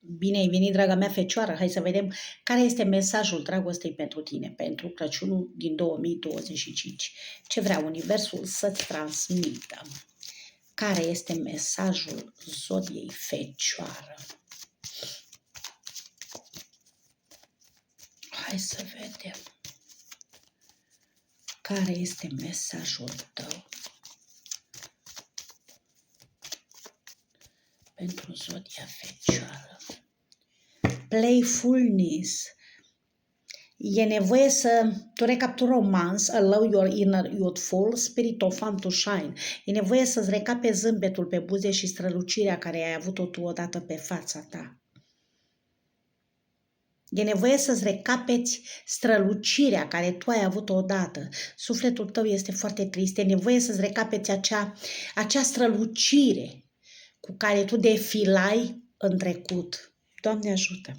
Bine ai venit, draga mea fecioară! Hai să vedem care este mesajul dragostei pentru tine, pentru Crăciunul din 2025. Ce vrea Universul să-ți transmită? Care este mesajul zodiei fecioară? Hai să vedem. Care este mesajul tău pentru zodia fecioară? Playfulness. E nevoie să tu recapturi romance, allow your inner youthful spirit of fun to shine. E nevoie să-ți recape zâmbetul pe buze și strălucirea care ai avut-o tu odată pe fața ta. E nevoie să-ți recapeți strălucirea care tu ai avut-o odată. Sufletul tău este foarte trist. E nevoie să-ți recapeți acea strălucire cu care tu defilai în trecut. Doamne ajută!